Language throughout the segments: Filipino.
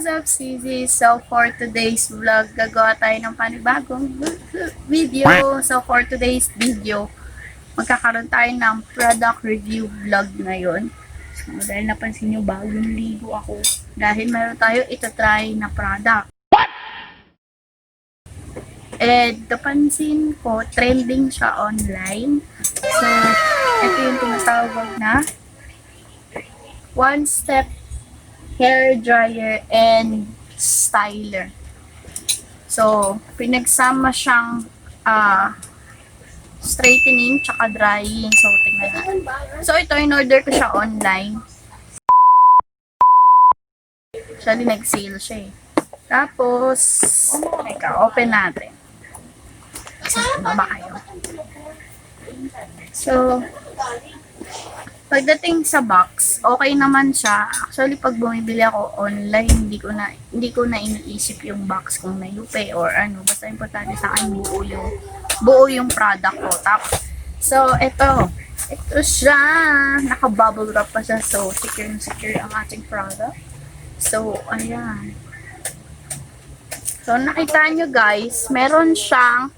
What's up, CZ? So, for today's vlog, gagawa tayo ng panibagong video. So, for today's video, magkakaroon tayo ng product review vlog ngayon. So, dahil napansin nyo, bagong ligo ako. Dahil meron tayo itatry na product. And, napansin ko, trending siya online. So, ito yung tinatawag na one-step hair dryer and styler. So, pinagsama siyang straightening tsaka drying. So, tingnan natin. So, ito, in-order ko siya online. Actually, nag-sale siya eh. Tapos, open natin. Mama kayo. So, pagdating sa box, okay naman siya. Actually, pag bumibili ako online, hindi ko na iniisip yung box kung nayupe or ano. Basta importante sa akin buo yung product ko. Tapos, so, ito siya. Naka-bubble wrap pa siya. So, secure ang ating product. So, ayan. So, nakita nyo guys, meron siyang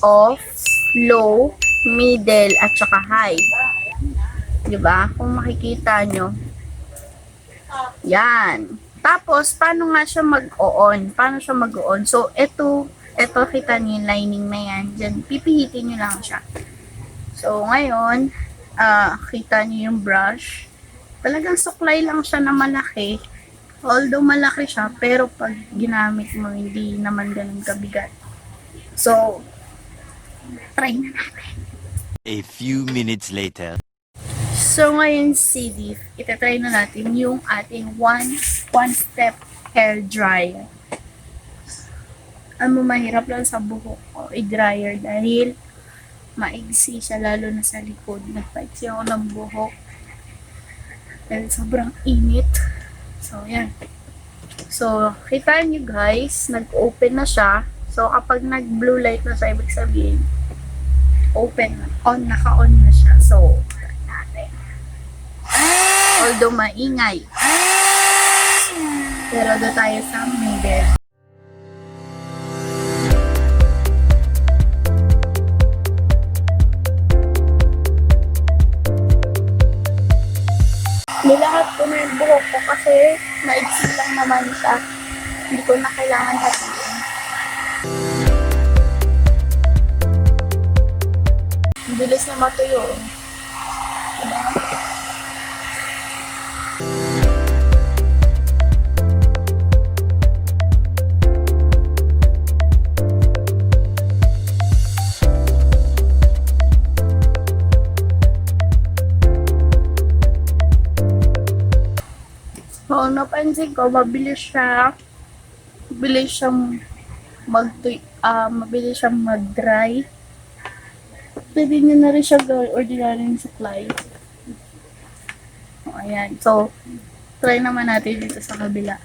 off, low, middle, at saka high. Diba? Kung makikita nyo. Yan. Tapos, paano nga siya mag-on? Paano siya mag-on? So, ito kita niyo yung lining na yan. Diyan, pipihitin nyo lang siya. So, ngayon, kita nyo yung brush. Talagang suklay lang siya na malaki. Although malaki siya, pero pag ginamit mo, hindi naman ganun kabigat. So, try na natin. A few minutes later. So, ngayon, CD, itatry na natin yung ating one-step hair dryer. Mahirap lang sa buhok ko i-dryer dahil maigsi siya, lalo na sa likod. Nagpaiksi ako ng buhok dahil sobrang init. So, yan. So, kita nyo guys, nag-open na siya. So, kapag nag-blue light na siya, ibig sabihin, naka-on na siya. So, although maingay. Pero doon tayo sa middle. Nilahat ko na yung buhok ko kasi maigsi lang naman siya. Hindi ko na kailangan hatiin. Ang bilis na matuyo. Diba? So, napansin ko, mabilis siyang mag-dry. Pwede nyo na rin siya gawin ordinary supply. So, ayan. So, try naman natin dito sa kabila.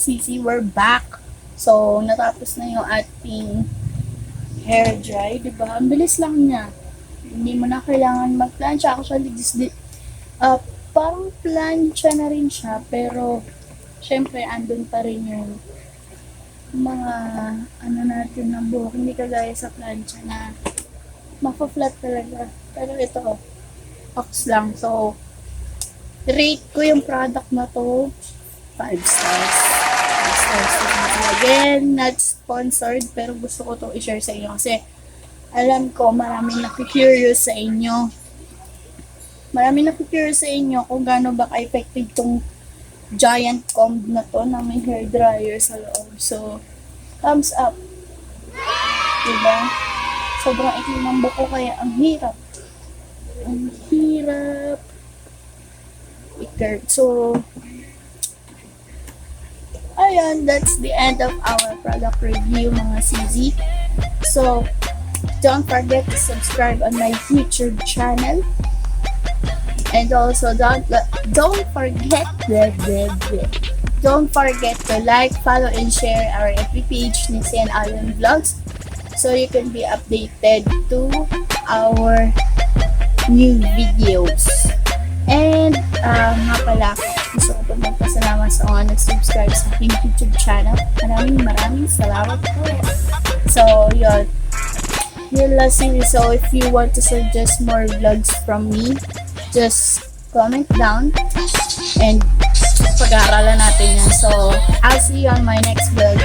Sisi, we're back. So, natapos na yung ating hair dry, di ba? Ang bilis lang niya. Hindi mo na kailangan mag-plancha. Actually, uh, parang plancha na rin siya, pero syempre, andun pa rin yung mga ano natin ng buhok. Hindi kagaya sa plancha na mapa-flat talaga. Pero ito, ox lang. So, rate ko yung product na to 5 stars. 5 stars. Again, not sponsored, pero gusto ko to i-share sa inyo kasi alam ko maraming nakikurious sa inyo. Maraming nakikurious sa inyo kung gaano ba ka-effective tong giant comb na to na may hair dryer sa loob. So, thumbs up. Diba? Sobrang ikli ng buko kaya ang hirap. Ang hirap i-curve. So, ayun, that's the end of our product review, mga CZ. So, don't forget to subscribe on my YouTube channel. And also, don't forget to like, follow, and share our FB page, Namiss and Alan Vlogs, so you can be updated to our new videos. And, nga pala, gusto ko po magpasalamat sa mga nag-subscribe sa aking YouTube channel. Maraming salamat po. So, yun. Yun lang series. So, if you want to suggest more vlogs from me, just comment down and pag-aaralan natin yan. So, I'll see you on my next vlog.